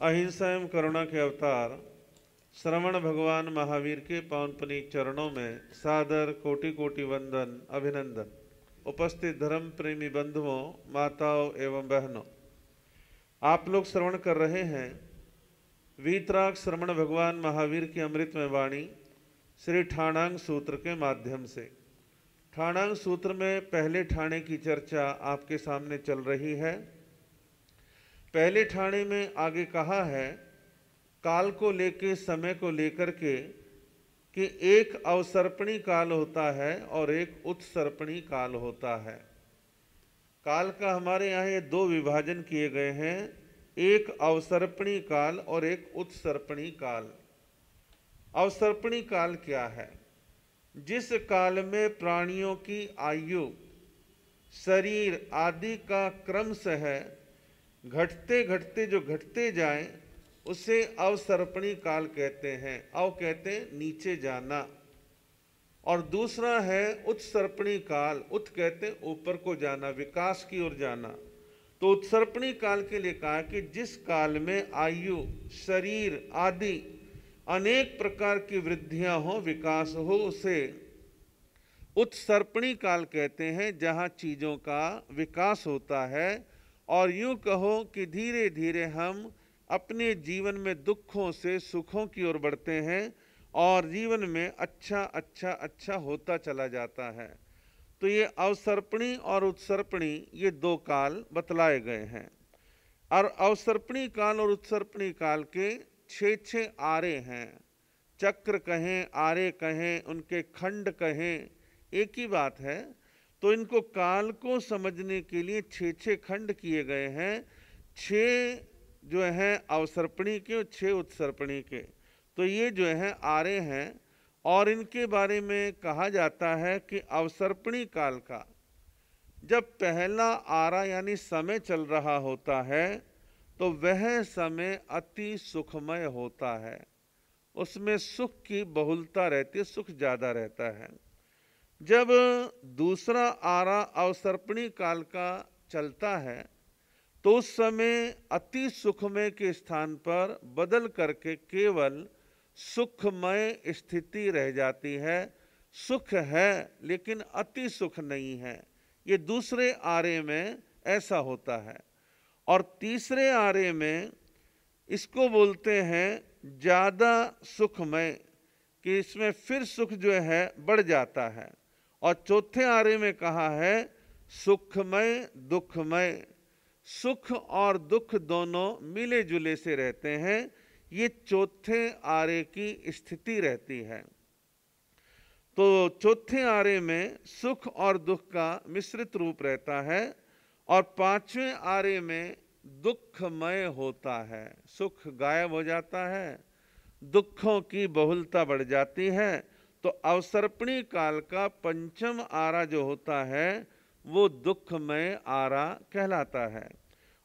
अहिंसा एवं करुणा के अवतार श्रवण भगवान महावीर के पावन पुनीत चरणों में सादर कोटि कोटि वंदन अभिनंदन। उपस्थित धर्म प्रेमी बंधुओं, माताओं एवं बहनों, आप लोग श्रवण कर रहे हैं वीतराग श्रवण भगवान महावीर की अमृतमय वाणी श्री ठाणांग सूत्र के माध्यम से। ठाणांग सूत्र में पहले ठाणे की चर्चा आपके सामने चल रही है। पहले ठाणे में आगे कहा है काल को लेके, समय को लेकर के, कि एक अवसर्पणी काल होता है और एक उत्सर्पणी काल होता है। काल का हमारे यहाँ ये दो विभाजन किए गए हैं, एक अवसर्पणी काल और एक उत्सर्पणी काल। अवसर्पणी काल क्या है? जिस काल में प्राणियों की आयु, शरीर आदि का क्रमशः घटते घटते जो घटते जाएं, उसे अवसर्पणी काल कहते हैं। अव कहते हैं नीचे जाना, और दूसरा है उत्सर्पणी काल। उत कहते हैं ऊपर को जाना, विकास की ओर जाना। तो उत्सर्पणी काल के लिए कहा कि जिस काल में आयु, शरीर आदि अनेक प्रकार की वृद्धियां हो, विकास हो, उसे उत्सर्पणी काल कहते हैं, जहां चीजों का विकास होता है। और यूं कहो कि धीरे धीरे हम अपने जीवन में दुखों से सुखों की ओर बढ़ते हैं और जीवन में अच्छा अच्छा अच्छा होता चला जाता है। तो ये अवसर्पणी और उत्सर्पणी, ये दो काल बतलाए गए हैं। और अवसर्पणी काल और उत्सर्पणी काल के 6 आरे हैं। चक्र कहें, आरे कहें, उनके खंड कहें, एक ही बात है। तो इनको काल को समझने के लिए 6 खंड किए गए हैं। 6 जो हैं अवसर्पणी के और 6 उत्सर्पणी के। तो ये जो हैं आरे हैं, और इनके बारे में कहा जाता है कि अवसर्पणी काल का जब पहला आरा यानी समय चल रहा होता है, तो वह समय अति सुखमय होता है। उसमें सुख की बहुलता रहती है, सुख ज्यादा रहता है। जब दूसरा आरा अवसर्पणी काल का चलता है, तो उस समय अति सुखमय के स्थान पर बदल करके केवल सुखमय स्थिति रह जाती है। सुख है लेकिन अति सुख नहीं है। ये दूसरे आरे में ऐसा होता है। और तीसरे आरे में इसको बोलते हैं ज्यादा सुखमय, कि इसमें फिर सुख जो है बढ़ जाता है। और चौथे आरे में कहा है सुखमय दुखमय, सुख और दुख दोनों मिले जुले से रहते हैं। ये चौथे आरे की स्थिति रहती है। तो चौथे आरे में सुख और दुख का मिश्रित रूप रहता है, और 5वें आरे में दुखमय होता है। सुख गायब हो जाता है, दुखों की बहुलता बढ़ जाती है। तो अवसर्पणी काल का 5वां आरा जो होता है वो दुखमय आरा कहलाता है।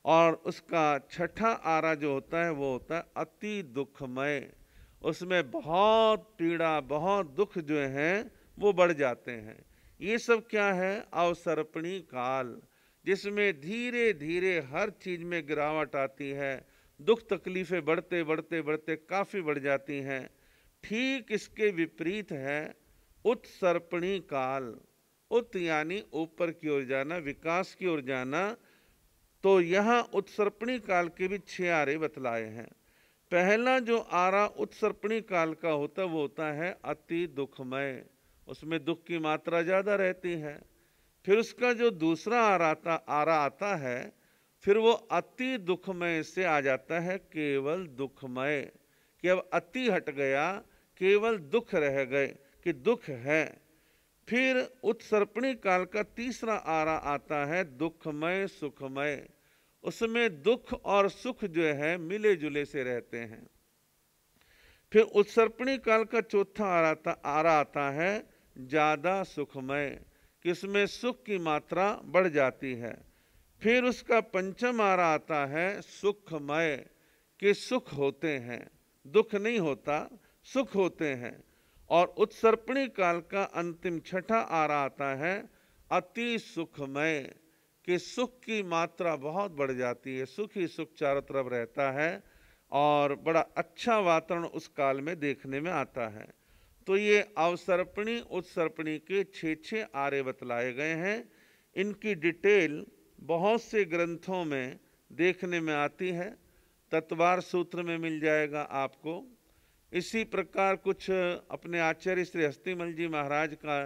और उसका 6ठा आरा जो होता है वो होता है अति दुखमय। उसमें बहुत पीड़ा, बहुत दुख जो हैं वो बढ़ जाते हैं। ये सब क्या है? अवसर्पणी काल, जिसमें धीरे धीरे हर चीज में गिरावट आती है। दुख तकलीफें बढ़ते बढ़ते बढ़ते काफी बढ़ जाती हैं। ठीक इसके विपरीत है उत्सर्पणी काल। उत यानी ऊपर की ओर जाना, विकास की ओर जाना। तो यहाँ उत्सर्पणी काल के भी 6 आरे बतलाए हैं। पहला जो आरा उत्सर्पणी काल का होता है वो होता है अति दुखमय। उसमें दुख की मात्रा ज्यादा रहती है। फिर उसका जो दूसरा आरा आता है, फिर वो अति दुखमय से आ जाता है केवल दुखमय, कि अब अति हट गया, केवल दुख रह गए कि दुख है। फिर उत्सर्पणी काल का तीसरा आरा आता है दुखमय सुखमय। उसमें दुख और सुख जो है मिले जुले से रहते हैं। फिर उत्सर्पणी काल का चौथा आरा आता है ज्यादा सुखमय, कि उसमें सुख की मात्रा बढ़ जाती है। फिर उसका 5वां आरा आता है सुखमय, कि सुख होते हैं, दुख नहीं होता, सुख होते हैं। और उत्सर्पणी काल का अंतिम 6ठा आरा आता है अति सुखमय, कि सुख की मात्रा बहुत बढ़ जाती है, सुख ही सुख चारों तरफ रहता है। और बड़ा अच्छा वातावरण उस काल में देखने में आता है। तो ये अवसर्पिणी उत्सर्पिणी के 6 आर्य बतलाए गए हैं। इनकी डिटेल बहुत से ग्रंथों में देखने में आती है। तत्वार सूत्र में मिल जाएगा आपको। इसी प्रकार कुछ अपने आचार्य श्री हस्तिमल जी महाराज का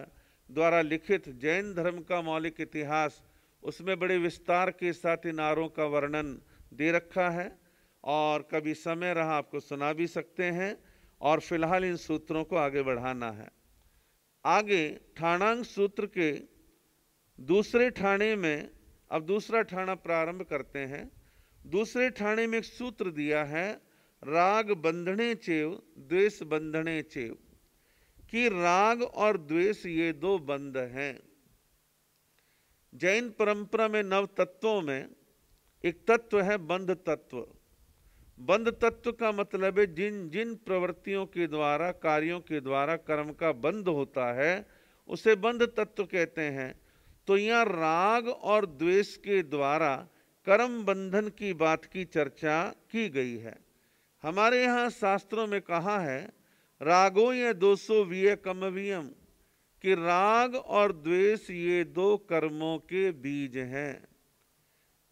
द्वारा लिखित जैन धर्म का मौलिक इतिहास, उसमें बड़े विस्तार के साथ इन आर्यों का वर्णन दे रखा है, और कभी समय रहा आपको सुना भी सकते हैं। और फिलहाल इन सूत्रों को आगे बढ़ाना है। आगे ठाणांग सूत्र के दूसरे ठाणे में, अब दूसरा ठाणा प्रारंभ करते हैं। दूसरे ठाणे में एक सूत्र दिया है, राग बंधने चेव द्वेष बंधने चेव, कि राग और द्वेष ये दो बंध हैं। जैन परंपरा में नव तत्वों में एक तत्व है बंध तत्व। बंध तत्व का मतलब है जिन जिन प्रवृत्तियों के द्वारा, कार्यों के द्वारा कर्म का बंध होता है उसे बंध तत्व कहते हैं। तो यहाँ राग और द्वेष के द्वारा कर्म बंधन की बात की चर्चा की गई है। हमारे यहाँ शास्त्रों में कहा है, रागो या दोषो विय कमवियम, कि राग और द्वेष ये दो कर्मों के बीज हैं।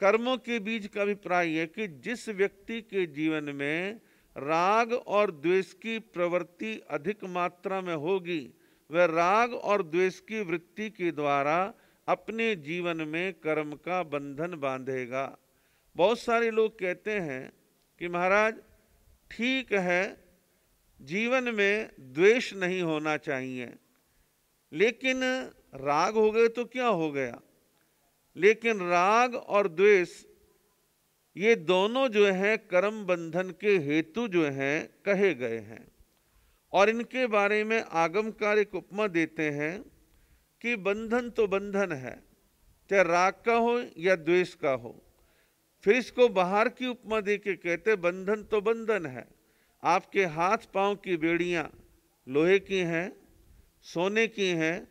कर्मों के बीज का अभिप्राय है कि जिस व्यक्ति के जीवन में राग और द्वेष की प्रवृत्ति अधिक मात्रा में होगी, वह राग और द्वेष की वृत्ति के द्वारा अपने जीवन में कर्म का बंधन बांधेगा। बहुत सारे लोग कहते हैं कि महाराज ठीक है, जीवन में द्वेष नहीं होना चाहिए, लेकिन राग हो गए तो क्या हो गया। लेकिन राग और द्वेष ये दोनों जो हैं कर्म बंधन के हेतु जो हैं कहे गए हैं। और इनके बारे में आगमकार एक उपमा देते हैं कि बंधन तो बंधन है, चाहे राग का हो या द्वेष का हो। फिर इसको बाहर की उपमा दे के कहते बंधन तो बंधन है। आपके हाथ पांव की बेड़ियां लोहे की हैं, सोने की हैं,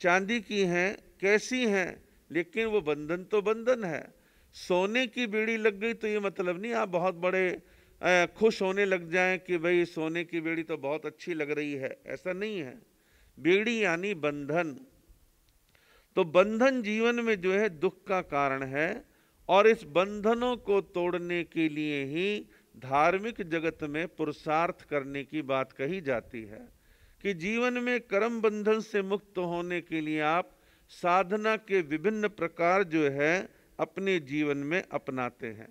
चांदी की हैं, कैसी हैं, लेकिन वो बंधन तो बंधन है। सोने की बेड़ी लग गई तो ये मतलब नहीं आप बहुत बड़े खुश होने लग जाएं कि भाई सोने की बेड़ी तो बहुत अच्छी लग रही है, ऐसा नहीं है। बेड़ी यानी बंधन। तो बंधन जीवन में जो है दुख का कारण है, और इस बंधनों को तोड़ने के लिए ही धार्मिक जगत में पुरुषार्थ करने की बात कही जाती है कि जीवन में कर्म बंधन से मुक्त होने के लिए आप साधना के विभिन्न प्रकार जो है अपने जीवन में अपनाते हैं।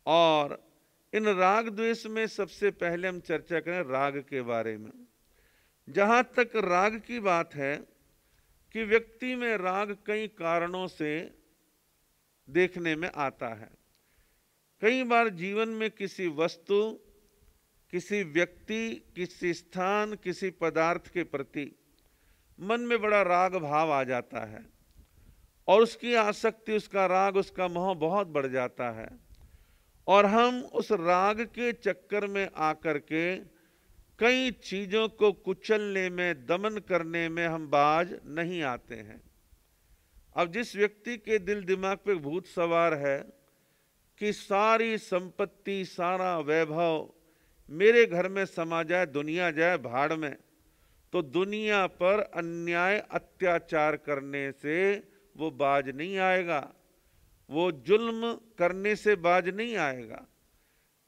और इन राग द्वेष में सबसे पहले हम चर्चा करें राग के बारे में। जहां तक राग की बात है कि व्यक्ति में राग कई कारणों से देखने में आता है। कई बार जीवन में किसी वस्तु, किसी व्यक्ति, किसी स्थान, किसी पदार्थ के प्रति मन में बड़ा राग भाव आ जाता है, और उसकी आसक्ति, उसका राग, उसका मोह बहुत बढ़ जाता है, और हम उस राग के चक्कर में आकर के कई चीजों को कुचलने में, दमन करने में हम बाज नहीं आते हैं। अब जिस व्यक्ति के दिल दिमाग पे भूत सवार है कि सारी संपत्ति, सारा वैभव मेरे घर में समा जाए, दुनिया जाए भाड़ में, तो दुनिया पर अन्याय अत्याचार करने से वो बाज नहीं आएगा, वो जुल्म करने से बाज नहीं आएगा।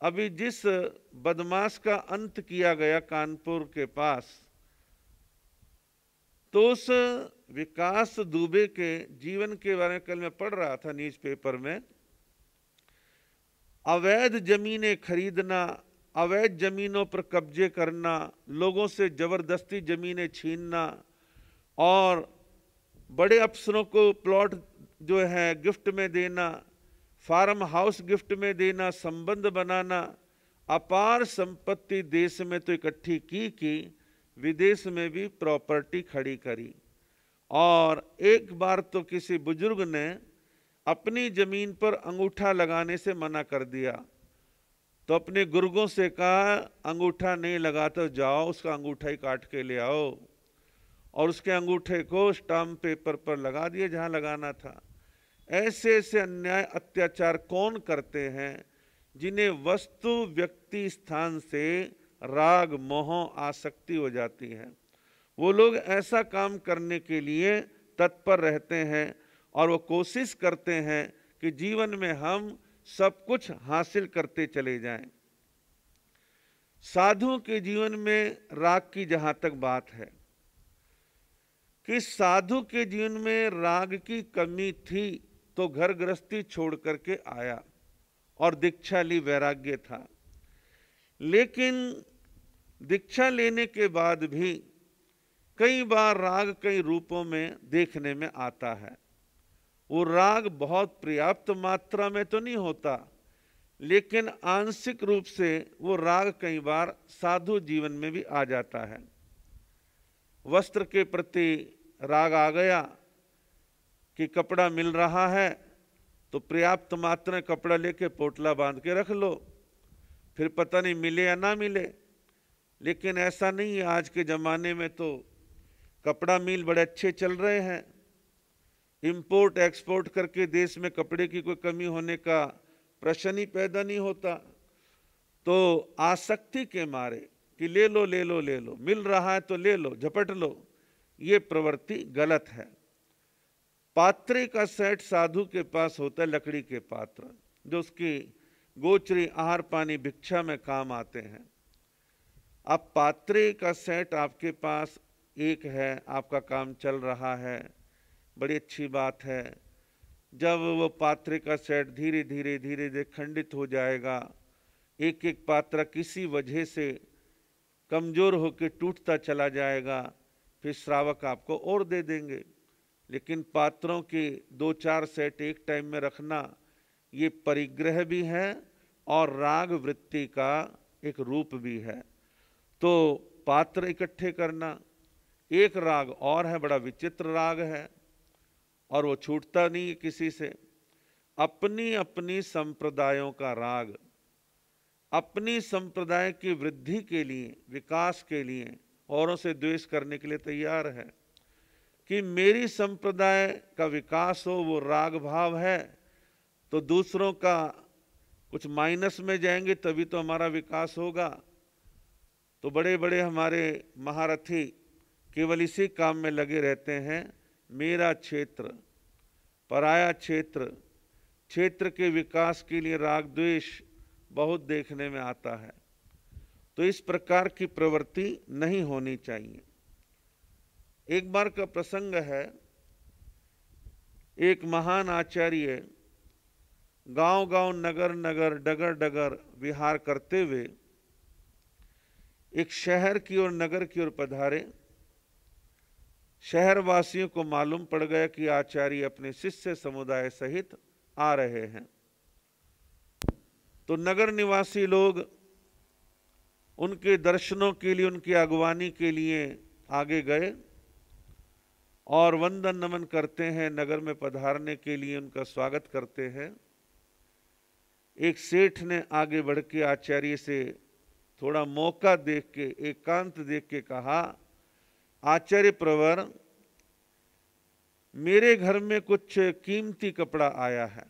अभी जिस बदमाश का अंत किया गया कानपुर के पास, तो उस विकास दुबे के जीवन के बारे में कल मैं पढ़ रहा था न्यूज़पेपर में। अवैध जमीनें खरीदना, अवैध जमीनों पर कब्जे करना, लोगों से जबरदस्ती जमीनें छीनना, और बड़े अफसरों को प्लॉट जो है गिफ्ट में देना, फार्म हाउस गिफ्ट में देना, संबंध बनाना, अपार संपत्ति देश में तो इकट्ठी की विदेश में भी प्रॉपर्टी खड़ी करी। और एक बार तो किसी बुजुर्ग ने अपनी जमीन पर अंगूठा लगाने से मना कर दिया, तो अपने गुर्गों से कहा अंगूठा नहीं लगाते जाओ, उसका अंगूठा ही काट के ले आओ, और उसके अंगूठे को स्टाम्प पेपर पर लगा दिया जहां लगाना था। ऐसे ऐसे अन्याय अत्याचार कौन करते हैं? जिन्हें वस्तु व्यक्ति स्थान से राग मोह आसक्ति हो जाती है, वो लोग ऐसा काम करने के लिए तत्पर रहते हैं और वो कोशिश करते हैं कि जीवन में हम सब कुछ हासिल करते चले जाएं। साधुओं के जीवन में राग की जहां तक बात है कि साधु के जीवन में राग की कमी थी तो घर गृहस्थी छोड़ करके आया और दीक्षा ली, वैराग्य था। लेकिन दीक्षा लेने के बाद भी कई बार राग कई रूपों में देखने में आता है। वो राग बहुत पर्याप्त मात्रा में तो नहीं होता, लेकिन आंशिक रूप से वो राग कई बार साधु जीवन में भी आ जाता है। वस्त्र के प्रति राग आ गया कि कपड़ा मिल रहा है तो पर्याप्त मात्रा में कपड़ा लेके पोटला बांध के रख लो, फिर पता नहीं मिले या ना मिले। लेकिन ऐसा नहीं है, आज के ज़माने में तो कपड़ा मिल बड़े अच्छे चल रहे हैं। इंपोर्ट एक्सपोर्ट करके देश में कपड़े की कोई कमी होने का प्रश्न ही पैदा नहीं होता। तो आसक्ति के मारे कि ले लो ले लो ले लो, मिल रहा है तो ले लो, झपट लो, ये प्रवृत्ति गलत है। पात्रे का सेट साधु के पास होता है, लकड़ी के पात्र जो उसकी गोचरी आहार पानी भिक्षा में काम आते हैं। अब पात्रे का सेट आपके पास एक है, आपका काम चल रहा है, बड़ी अच्छी बात है। जब वो पात्रे का सेट धीरे धीरे धीरे धीरे खंडित हो जाएगा, एक एक पात्र किसी वजह से कमजोर होकर टूटता चला जाएगा, फिर श्रावक आपको और दे देंगे। लेकिन पात्रों के 2-4 सेट एक टाइम में रखना ये परिग्रह भी है और राग वृत्ति का एक रूप भी है। तो पात्र इकट्ठे करना एक राग और है, बड़ा विचित्र राग है और वो छूटता नहीं है किसी से। अपनी अपनी संप्रदायों का राग अपनी संप्रदाय की वृद्धि के लिए, विकास के लिए औरों से द्वेष करने के लिए तैयार है कि मेरी संप्रदाय का विकास हो, वो राग भाव है। तो दूसरों का कुछ माइनस में जाएंगे तभी तो हमारा विकास होगा। तो बड़े बड़े हमारे महारथी केवल इसी काम में लगे रहते हैं, मेरा क्षेत्र, पराया क्षेत्र, क्षेत्र के विकास के लिए राग द्वेष बहुत देखने में आता है। तो इस प्रकार की प्रवृत्ति नहीं होनी चाहिए। एक बार का प्रसंग है, एक महान आचार्य गांव गांव नगर नगर डगर डगर विहार करते हुए एक शहर की ओर, नगर की ओर पधारे। शहर वासियों को मालूम पड़ गया कि आचार्य अपने शिष्य समुदाय सहित आ रहे हैं। तो नगर निवासी लोग उनके दर्शनों के लिए, उनकी अगवानी के लिए आगे गए और वंदन नमन करते हैं, नगर में पधारने के लिए उनका स्वागत करते हैं। एक सेठ ने आगे बढ़ के आचार्य से थोड़ा मौका देख के, एकांत देख के कहा, आचार्य प्रवर, मेरे घर में कुछ कीमती कपड़ा आया है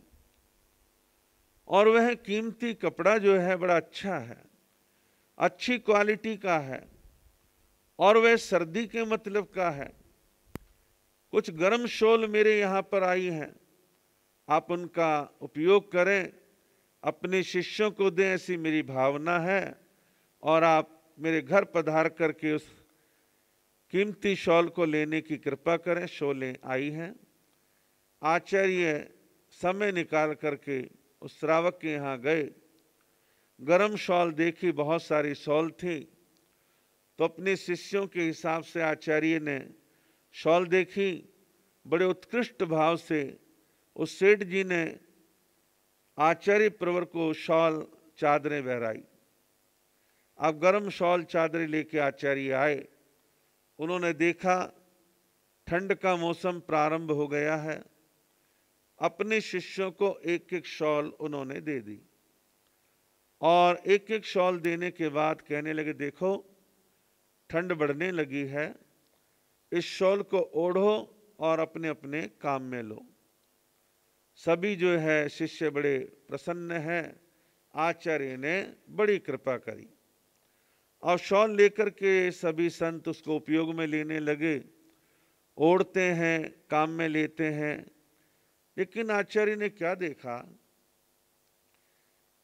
और वह कीमती कपड़ा जो है बड़ा अच्छा है, अच्छी क्वालिटी का है और वह सर्दी के मतलब का है। कुछ गर्म शॉल मेरे यहाँ पर आई हैं, आप उनका उपयोग करें, अपने शिष्यों को दें, ऐसी मेरी भावना है। और आप मेरे घर पधार करके उस कीमती शॉल को लेने की कृपा करें। शॉलें आई हैं। आचार्य समय निकाल करके उस श्रावक के यहाँ गए, गरम शॉल देखी, बहुत सारी शॉल थी। तो अपने शिष्यों के हिसाब से आचार्य ने शॉल देखी, बड़े उत्कृष्ट भाव से उस सेठ जी ने आचार्य प्रवर को शॉल चादरें बहराई। अब गरम शॉल चादरें लेके आचार्य आए। उन्होंने देखा ठंड का मौसम प्रारंभ हो गया है, अपने शिष्यों को एक एक शॉल उन्होंने दे दी और एक एक शॉल देने के बाद कहने लगे, देखो ठंड बढ़ने लगी है, इस शॉल को ओढ़ो और अपने अपने काम में लो। सभी जो है शिष्य बड़े प्रसन्न हैं, आचार्य ने बड़ी कृपा करी और शॉल लेकर के सभी संत उसको उपयोग में लेने लगे, ओढ़ते हैं, काम में लेते हैं। लेकिन आचार्य ने क्या देखा,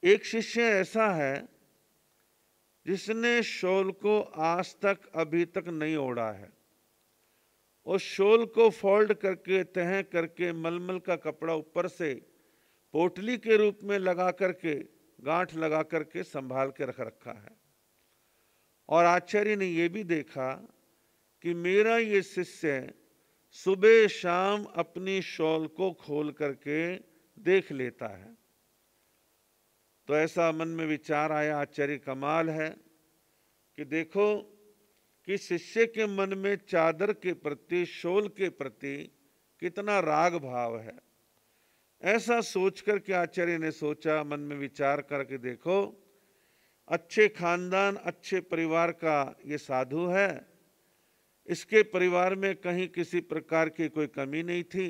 एक शिष्य ऐसा है जिसने शॉल को आज तक अभी तक नहीं ओढ़ा है। उस शॉल को फोल्ड करके, तह करके, मलमल का कपड़ा ऊपर से पोटली के रूप में लगा करके, गांठ लगा करके संभाल के रख रखा है। और आचार्य ने यह भी देखा कि मेरा ये शिष्य सुबह शाम अपनी शॉल को खोल करके देख लेता है। तो ऐसा मन में विचार आया, आचार्य कमाल है कि देखो कि शिष्य के मन में चादर के प्रति, शॉल के प्रति कितना राग भाव है। ऐसा सोचकर के आचार्य ने सोचा, मन में विचार करके देखो, अच्छे खानदान, अच्छे परिवार का ये साधु है, इसके परिवार में कहीं किसी प्रकार की कोई कमी नहीं थी।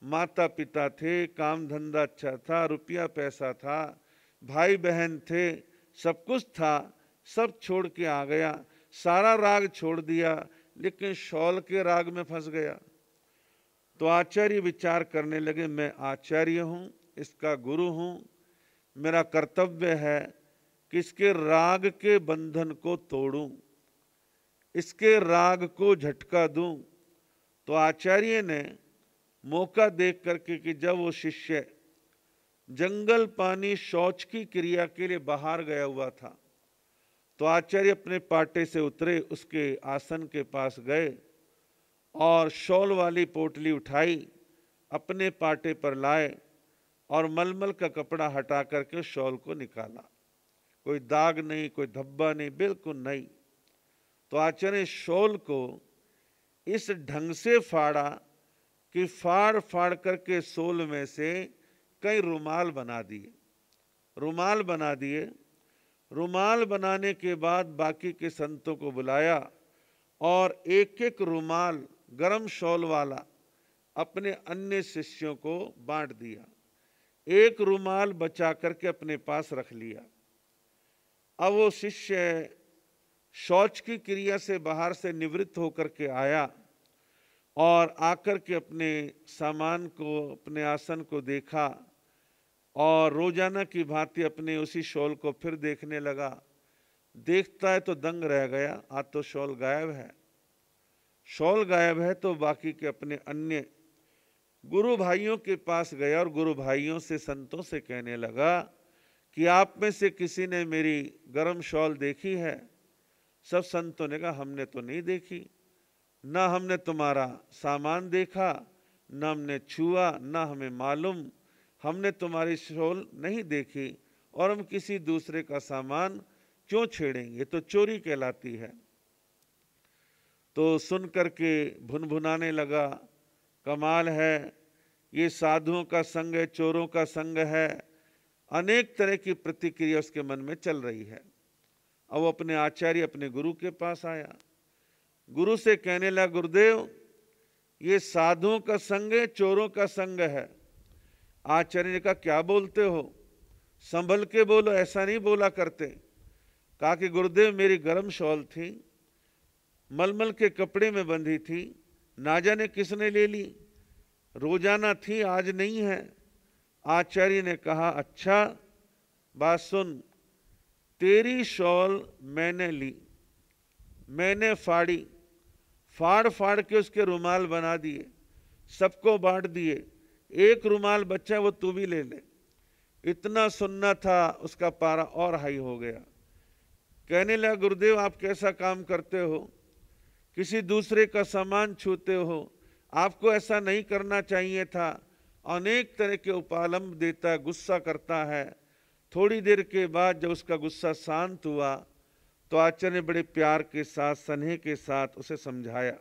माता पिता थे, काम धंधा अच्छा था, रुपया पैसा था, भाई बहन थे, सब कुछ था, सब छोड़ के आ गया, सारा राग छोड़ दिया, लेकिन शॉल के राग में फंस गया। तो आचार्य विचार करने लगे, मैं आचार्य हूँ, इसका गुरु हूँ, मेरा कर्तव्य है कि इसके राग के बंधन को तोड़ूं, इसके राग को झटका दूं। तो आचार्य ने मौका देख करके कि जब वो शिष्य जंगल पानी शौच की क्रिया के लिए बाहर गया हुआ था, तो आचार्य अपने पाटे से उतरे, उसके आसन के पास गए और शॉल वाली पोटली उठाई, अपने पाटे पर लाए और मलमल का कपड़ा हटा करके शॉल को निकाला। कोई दाग नहीं, कोई धब्बा नहीं, बिल्कुल नहीं। तो आचार्य शॉल को इस ढंग से फाड़ा कि फाड़ फाड़ करके शॉल में से कई रुमाल बना दिए। रुमाल बना दिए। रुमाल बनाने के बाद बाकी के संतों को बुलाया और एक एक रुमाल गरम शॉल वाला अपने अन्य शिष्यों को बांट दिया। एक रुमाल बचा करके अपने पास रख लिया। अब वो शिष्य शौच की क्रिया से बाहर से निवृत्त होकर के आया और आकर के अपने सामान को, अपने आसन को देखा और रोजाना की भांति अपने उसी शॉल को फिर देखने लगा। देखता है तो दंग रह गया, आज तो शॉल गायब है। शॉल गायब है तो बाकी के अपने अन्य गुरु भाइयों के पास गया और गुरु भाइयों से, संतों से कहने लगा कि आप में से किसी ने मेरी गरम शॉल देखी है? सब संतों ने कहा हमने तो नहीं देखी, ना हमने तुम्हारा सामान देखा, ना हमने छुआ, ना हमें मालूम, हमने तुम्हारी शॉल नहीं देखी और हम किसी दूसरे का सामान क्यों छेड़ेंगे, तो चोरी कहलाती है। तो सुन करके भुनभुनाने लगा, कमाल है, ये साधुओं का संग है, चोरों का संग है। अनेक तरह की प्रतिक्रिया उसके मन में चल रही है। अब वो अपने आचार्य, अपने गुरु के पास आया। गुरु से कहने लगा, गुरुदेव ये साधुओं का संग है, चोरों का संग है। आचार्य ने कहा क्या बोलते हो, संभल के बोलो, ऐसा नहीं बोला करते। कहा कि गुरुदेव मेरी गरम शॉल थी, मलमल के कपड़े में बंधी थी, ना जाने किसने ले ली, रोजाना थी, आज नहीं है। आचार्य ने कहा अच्छा बात सुन, तेरी शॉल मैंने ली, मैंने फाड़ी, फाड़ फाड़ के उसके रुमाल बना दिए, सबको बांट दिए, एक रुमाल बच्चा वो तू भी ले ले। इतना सुनना था, उसका पारा और हाई हो गया। कहने लगा गुरुदेव आप कैसा काम करते हो, किसी दूसरे का सामान छूते हो, आपको ऐसा नहीं करना चाहिए था। अनेक तरह के उपालंब देता है, गुस्सा करता है। थोड़ी देर के बाद जब उसका गुस्सा शांत हुआ तो आचार्य ने बड़े प्यार के साथ, स्नेह के साथ उसे समझाया।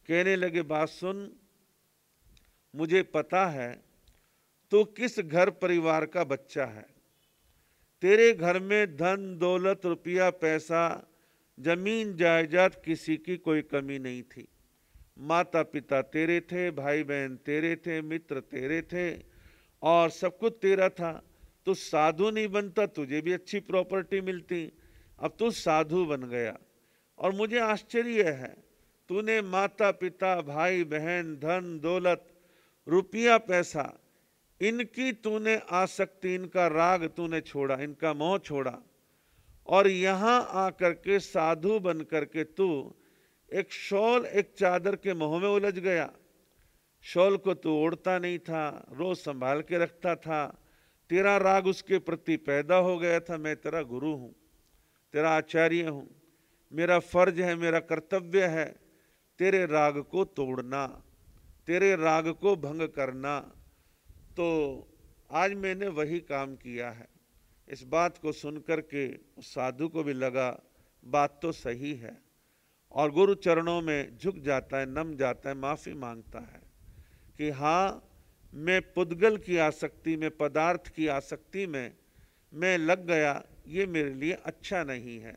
कहने लगे बात सुन, मुझे पता है तो किस घर परिवार का बच्चा है, तेरे घर में धन दौलत, रुपया पैसा, जमीन जायदाद किसी की कोई कमी नहीं थी। माता पिता तेरे थे, भाई बहन तेरे थे, मित्र तेरे थे और सब कुछ तेरा था। तू साधु नहीं बनता तुझे भी अच्छी प्रॉपर्टी मिलती, अब तू साधु बन गया। और मुझे आश्चर्य है, तूने माता पिता भाई बहन धन दौलत रुपया पैसा इनकी तूने आसक्ति, इनका राग तूने छोड़ा, इनका मोह छोड़ा, और यहां आकर के साधु बन करके तू एक शॉल एक चादर के मोह में उलझ गया। शॉल को तू ओढ़ता नहीं था, रोज संभाल के रखता था, तेरा राग उसके प्रति पैदा हो गया था। मैं तेरा गुरु हूं, तेरा आचार्य हूं, मेरा फर्ज है, मेरा कर्तव्य है तेरे राग को तोड़ना, तेरे राग को भंग करना। तो आज मैंने वही काम किया है। इस बात को सुनकर के उस साधु को भी लगा बात तो सही है, और गुरु चरणों में झुक जाता है, नम जाता है, माफी मांगता है कि हाँ, मैं पुद्गल की आसक्ति में, पदार्थ की आसक्ति में मैं लग गया, ये मेरे लिए अच्छा नहीं है।